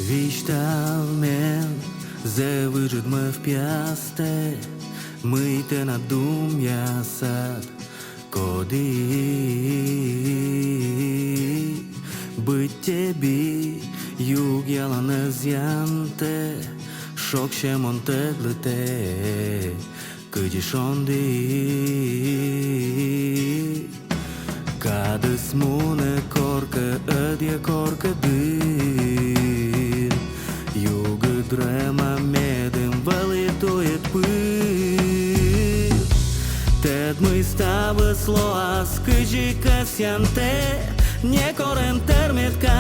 Vishtav men zavırıd mı piaste Mâite na dumjasat Коди Быть тебе Юг ялана зянте Шокше монтеглете Кыдишонди Кадыс муне корка Ödje korka dyr Югы дрема медем Валитует пыр Тед мы става слоа Скыжи касянте Не корен терметка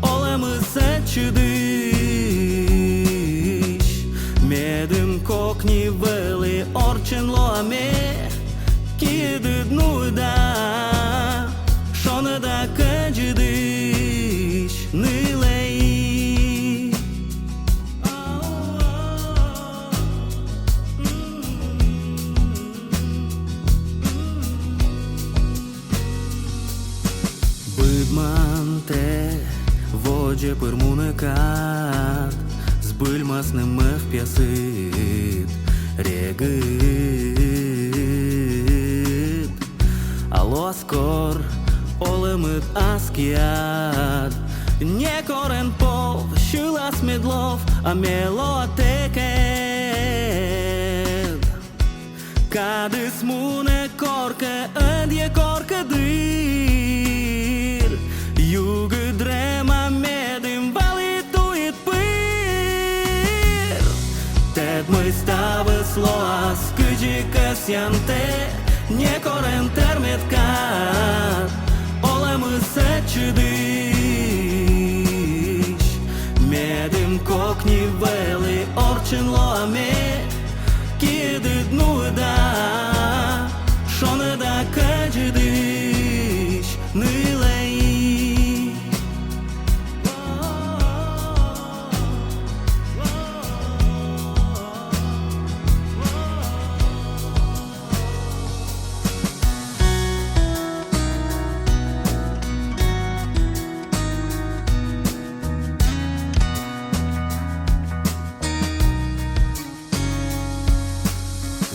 Оле мы сечудиш Медем кокни вели Орчен лоаме Киедыд нуйда Шона да каджидиш Нылей Быдманте Водже пырмунекат Збыльмасным мыв пясыт Регыт Алоскор Олемыт аскиат Не корен пов Шулас медлов А мелотекет Кадыс муне корка Ödje korka dyr Югы дрема медим Валитует пыр Тед мы става слоа Скыжи касянте Не корен терметкат Оле мы сечудиш Медим кокни вели Орчен лоаме Киедыд нуйда Шона да каджидиш Нылей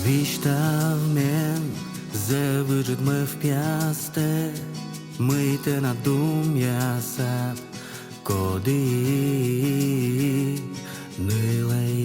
Vishtav men zavırıd mı piaste Mâite na dumjasat Коди Нылей